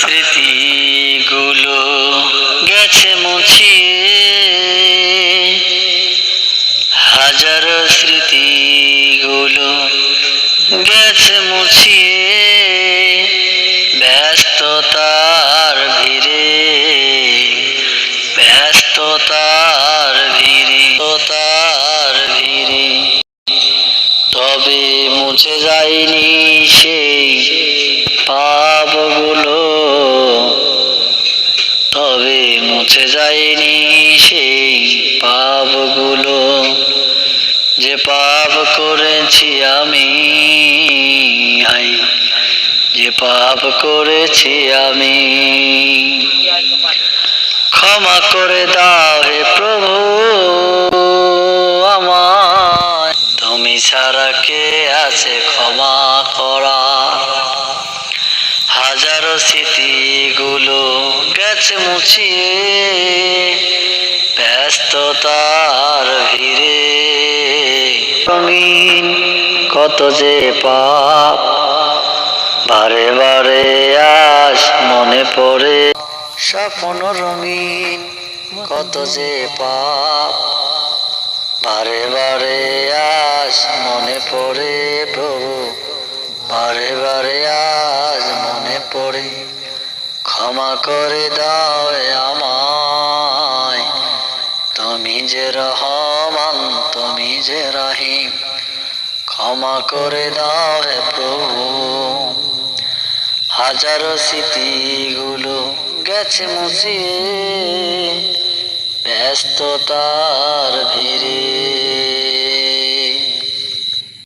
স্মৃতিগুলো গেছে মুছিয়ে, হাজারো স্মৃতিগুলো গেছে মুছিয়ে, ব্যস্ততার ভিড়ে, ব্যস্ততার ভিড়ে, তার ভিড়ে। তবে মুছে যায়নি সেই পাপগুলো, তবে মুছে যায়নি সেই পাপগুলো, যে পাপ করেছি আমি, যে পাপ করেছি আমি। ক্ষমা করে দাও হে প্রভু আমায়, তুমি ছাড়া কে আছে ক্ষমা করা। হাজারো স্মৃতিগুলো গেছে মুছিয়ে, ব্যস্ততার ভিড়ে। রঙিন কত যে পাপ বারে বারে আজ মনে পড়ে, স্বপ্ন রঙিন কত যে পাপ বারে বারে আজ মনে পড়ে প্রভু, বারে বারে আজ মনে পড়ে। ক্ষমা করে দাও আমায়, তুমি যে রহমান, তুমি যে রহিম। ক্ষমা করে দাও হে প্রভু। হাজারো স্মৃতিগুলো গেছে মুছিয়ে, ব্যস্ততার ভিড়ে।